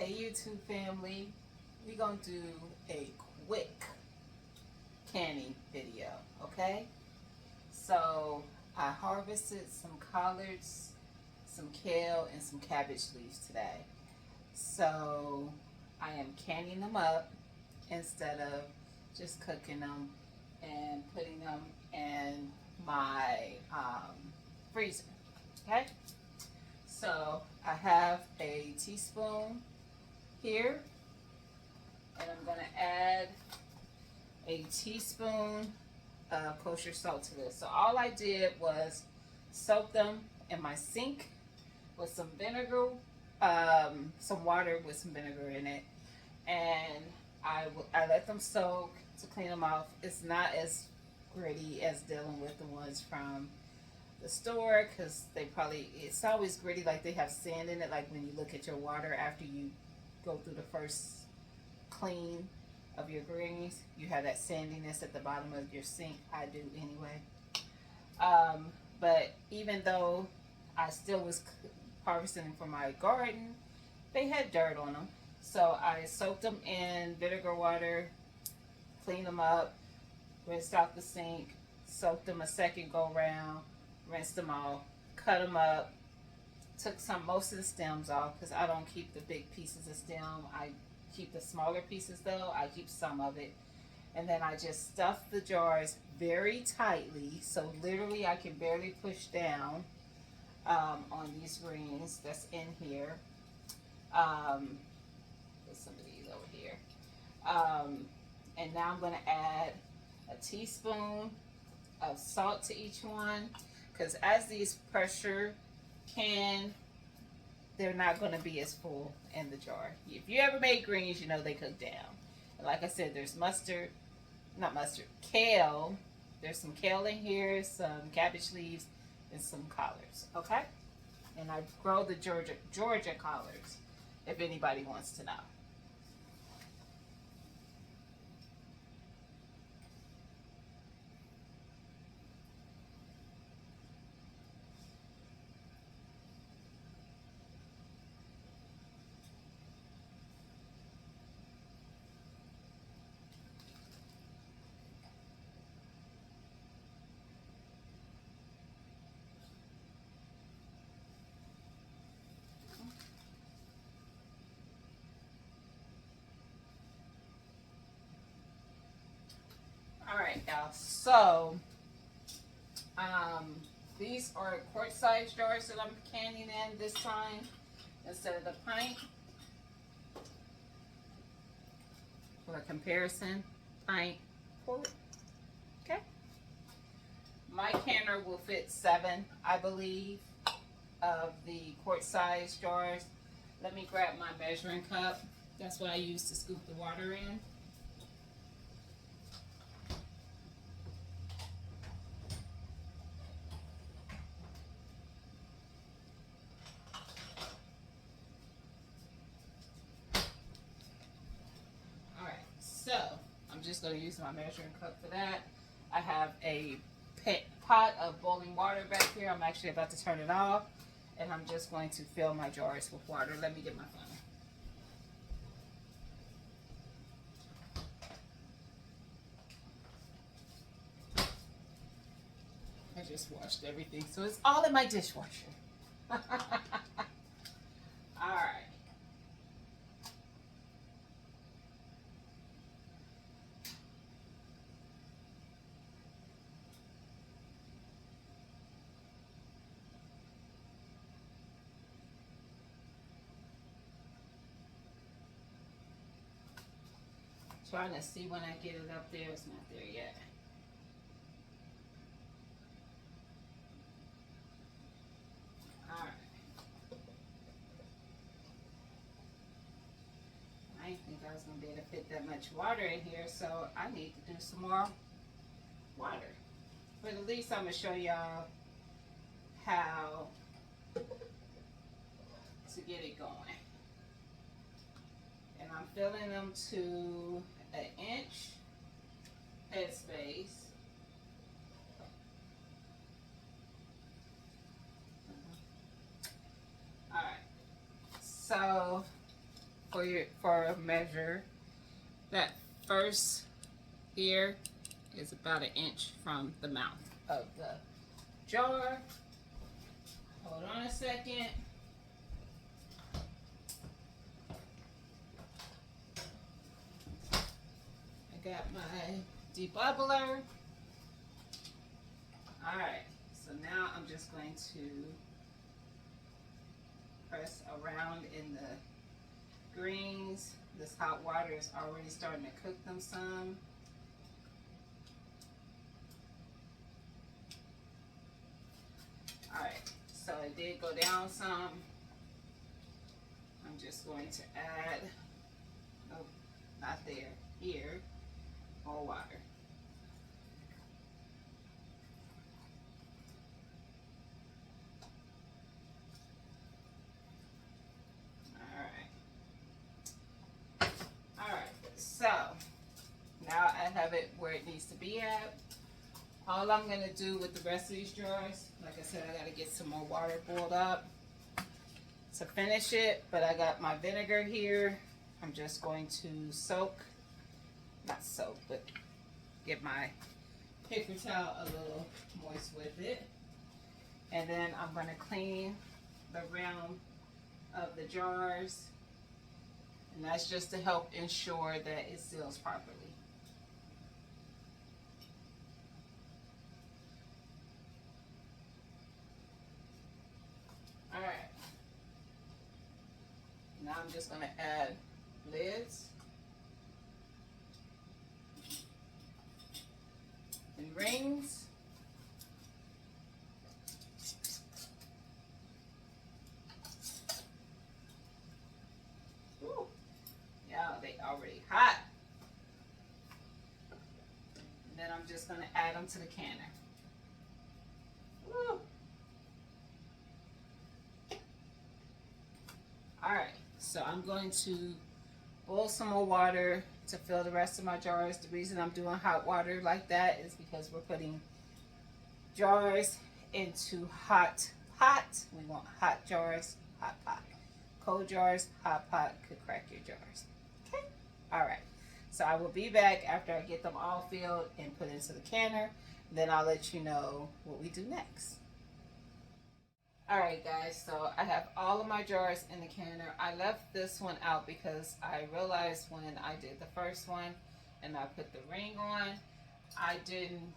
Hey YouTube family, we're gonna do a quick canning video, okay? So I harvested some collards, some kale, and some cabbage leaves today. So I am canning them up instead of just cooking them and putting them in my freezer, okay? So I have a teaspoon here, and I'm going to add a teaspoon of kosher salt to this. So all I did was soak them in my sink with some vinegar, some water with some vinegar in it, and I let them soak to clean them off. It's not as gritty as dealing with the ones from the store, because it's always gritty, like they have sand in it, like when you look at your water after you go through the first clean of your greens, you have that sandiness at the bottom of your sink. I do anyway. But even though I still was harvesting from my garden, they had dirt on them, so I soaked them in vinegar water, cleaned them up, rinsed out the sink, soaked them a second go round, rinsed them off, cut them up, took most of the stems off because I don't keep the big pieces of stem. I keep the smaller pieces though. I keep some of it. And then I just stuffed the jars very tightly, so literally I can barely push down on these greens that's in here. Put some of these over here. And now I'm going to add a teaspoon of salt to each one, because as these pressure can, they're not going to be as full in the jar. If you ever made greens, you know they cook down. And like I said, there's kale. There's some kale in here, some cabbage leaves, and some collards. Okay, and I grow the Georgia collards, if anybody wants to know. All right, y'all. So, these are quart-sized jars that I'm canning in this time instead of the pint. For a comparison, pint, quart. Okay. My canner will fit 7, I believe, of the quart-sized jars. Let me grab my measuring cup. That's what I use to scoop the water in. So, I'm just going to use my measuring cup for that. I have a pot of boiling water back here. I'm actually about to turn it off. And I'm just going to fill my jars with water. Let me get my phone. I just washed everything, so it's all in my dishwasher. All right. Trying to see when I get it up there. It's not there yet. All right. I didn't think I was going to be able to fit that much water in here, so I need to do some more water. But at least I'm going to show y'all how to get it going. And I'm filling them to an inch headspace. Alright, so for a measure. That first ear is about 1 inch from the mouth of the jar. Hold on a second. I got my debubbler. Alright, so now I'm just going to press around in the greens. This hot water is already starting to cook them some. Alright, so it did go down some. I'm just going to add, oh, not there, here, more water. So now I have it where it needs to be at. All I'm going to do with the rest of these jars, like I said, I got to get some more water boiled up to finish it, but I got my vinegar here. I'm just going to not soak, but get my paper towel a little moist with it. And then I'm going to clean the rim of the jars. And that's just to help ensure that it seals properly. All right. Now I'm just going to add lids and rings. They already hot. And then I'm just going to add them to the canner. Woo. Alright, so I'm going to boil some more water to fill the rest of my jars. The reason I'm doing hot water like that is because we're putting jars into hot pot. We want hot jars, hot pot. Cold jars, hot pot could crack your jars. Okay? Alright. So I will be back after I get them all filled and put into the canner. Then I'll let you know what we do next. Alright guys, so I have all of my jars in the canner. I left this one out because I realized when I did the first one and I put the ring on, I didn't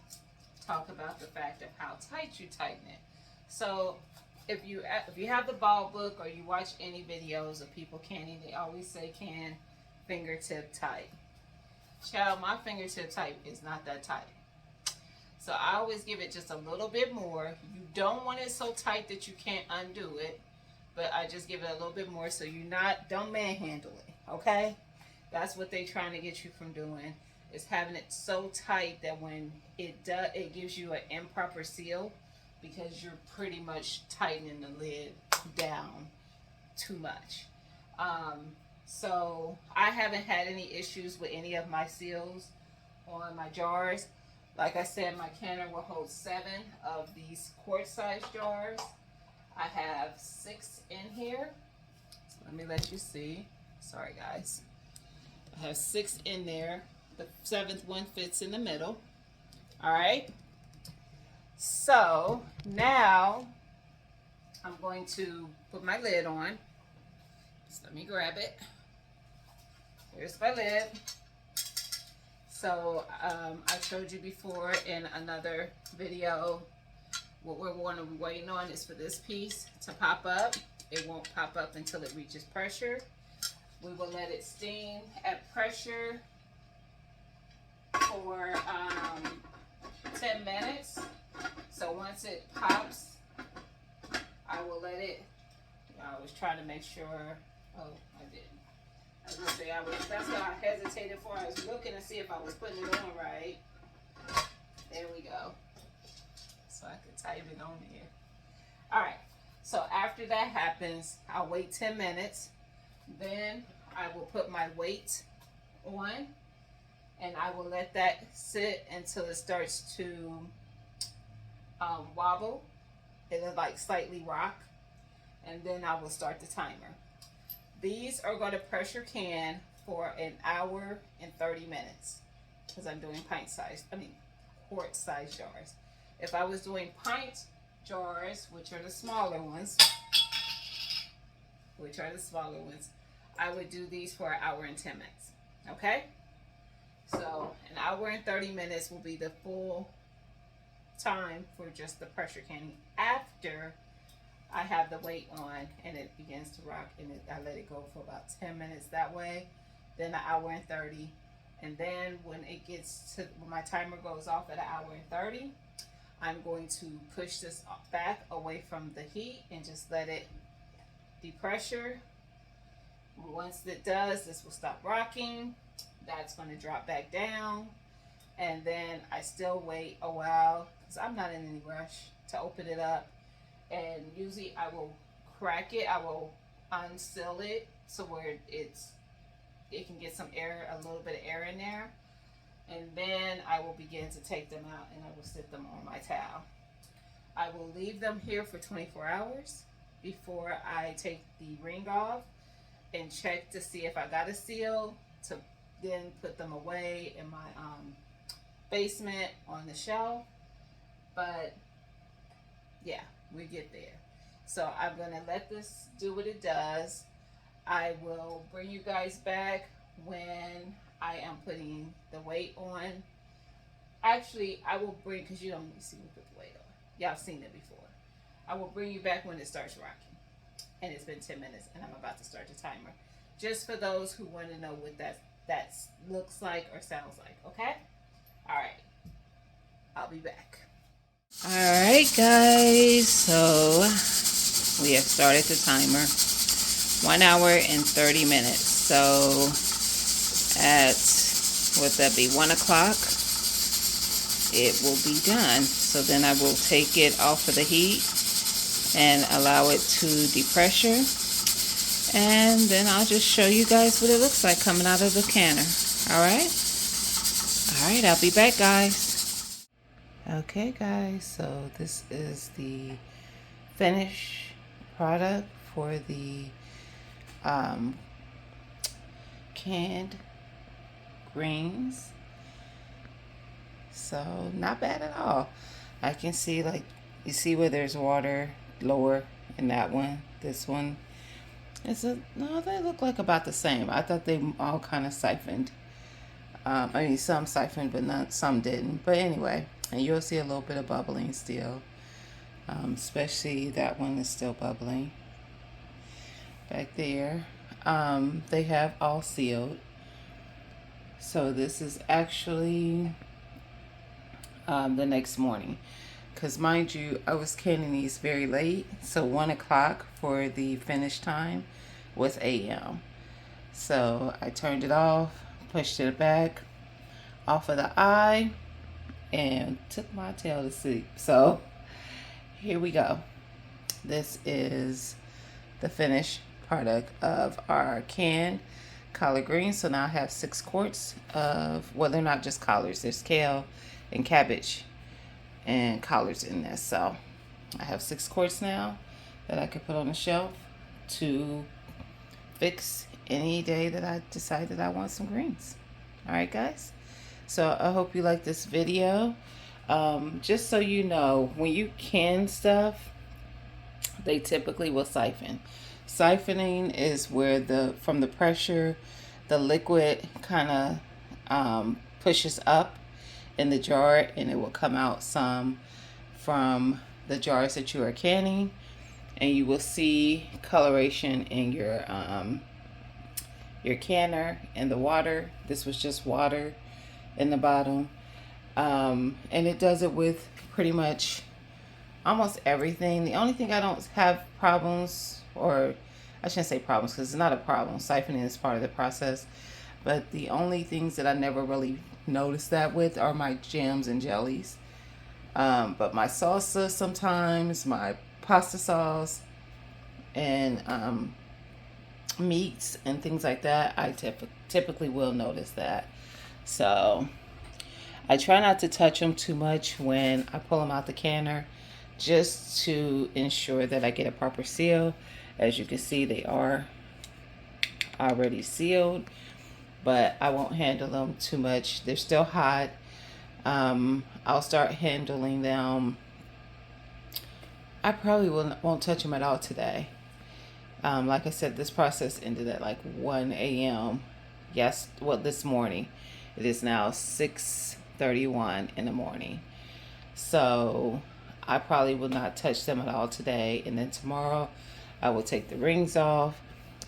talk about the fact of how tight you tighten it. So if you have the ball book or you watch any videos of people canning, they always say can fingertip tight. Child, my fingertip tight is not that tight. So I always give it just a little bit more. You don't want it so tight that you can't undo it, but I just give it a little bit more so don't manhandle it, okay? That's what they're trying to get you from doing, is having it so tight that when it gives you an improper seal, because you're pretty much tightening the lid down too much. So I haven't had any issues with any of my seals on my jars. Like I said, my canner will hold 7 of these quart-sized jars. I have 6 in here. So let me let you see. Sorry guys. I have 6 in there. The 7th one fits in the middle. All right. So now I'm going to put my lid on. Just let me grab it. Here's my lid. So I showed you before in another video, what we're going to be waiting on is for this piece to pop up. It won't pop up until it reaches pressure. We will let it steam at pressure for 10 minutes. So once it pops, I will let it, I was trying to make sure, oh, I didn't. I was gonna say, that's what I hesitated for. I was looking to see if I was putting it on right. There we go. So I could type it on here. All right, so after that happens, I'll wait 10 minutes. Then I will put my weight on and I will let that sit until it starts to wobble. It'll like slightly rock, and then I will start the timer. These are going to pressure can for an hour and 30 minutes because I'm doing quart size jars. If I was doing pint jars, which are the smaller ones, I would do these for an hour and 10 minutes. Okay? So an hour and 30 minutes will be the full time for just the pressure canning after I have the weight on and it begins to rock, and I let it go for about 10 minutes that way, then an hour and 30. And then when my timer goes off at an hour and 30, I'm going to push this back away from the heat and just let it depressure. Once it does, this will stop rocking. That's going to drop back down. And then I still wait a while because I'm not in any rush to open it up. And usually I will crack it. I will unseal it so where it can get some air, a little bit of air in there. And then I will begin to take them out and I will sit them on my towel. I will leave them here for 24 hours before I take the ring off and check to see if I got a seal, to then put them away in my basement on the shelf. But yeah, we get there. So I'm gonna let this do what it does. I will bring you guys back when I am putting the weight on. Actually, I will bring, because you don't need to see me put the weight on. Y'all have seen it before. I will bring you back when it starts rocking. And it's been 10 minutes and I'm about to start the timer. Just for those who want to know what that looks like or sounds like, okay? All right. I'll be back. All right, guys. So we have started the timer. 1 hour and 30 minutes. So at, would that be 1 o'clock? It will be done. So then I will take it off of the heat and allow it to depressure. And then I'll just show you guys what it looks like coming out of the canner. All right? All right, I'll be back, guys. Okay, guys. So this is the finished product for the canned greens. So not bad at all. I can see, like, you see where there's water lower in that one. This one no, they look like about the same. I thought they all kind of siphoned. Some siphoned, but some didn't. But anyway, and you'll see a little bit of bubbling still. Especially that one is still bubbling back there. They have all sealed. So this is actually the next morning, because mind you, I was canning these very late. So 1 o'clock for the finish time was a.m. So I turned it off, pushed it back off of the eye, and took my tail to sleep. So here we go. This is the finished product of our canned collard greens. So now I have 6 quarts of, well, they're not just collards, there's kale and cabbage and collards in this. So I have 6 quarts now that I could put on the shelf to fix any day that I decide that I want some greens. All right, guys. So I hope you like this video. Just so you know, when you can stuff, they typically will siphon. Siphoning is where from the pressure, the liquid kind of pushes up in the jar, and it will come out some from the jars that you are canning, and you will see coloration in your canner and the water. This was just water in the bottom, and it does it with pretty much almost everything. The only thing I don't have problems, or I shouldn't say problems because it's not a problem, siphoning is part of the process, but the only things that I never really noticed that with are my jams and jellies. But my salsa sometimes, my pasta sauce, and meats and things like that, I typically will notice that. So I try not to touch them too much when I pull them out the canner, just to ensure that I get a proper seal. As you can see, they are already sealed, but I won't handle them too much. They're still hot. I'll start handling them. I probably won't touch them at all today. Like I said, this process ended at like 1 a.m. Yes, well, this morning. It is now 6:31 in the morning. So I probably will not touch them at all today. And then tomorrow I will take the rings off,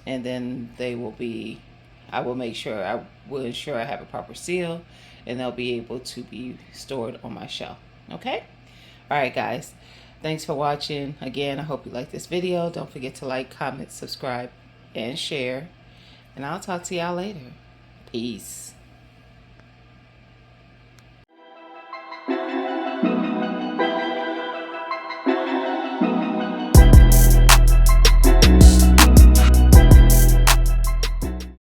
and then they will be, I will ensure I have a proper seal, and they'll be able to be stored on my shelf. Okay? All right, guys. Thanks for watching. Again, I hope you like this video. Don't forget to like, comment, subscribe, and share. And I'll talk to y'all later. Peace.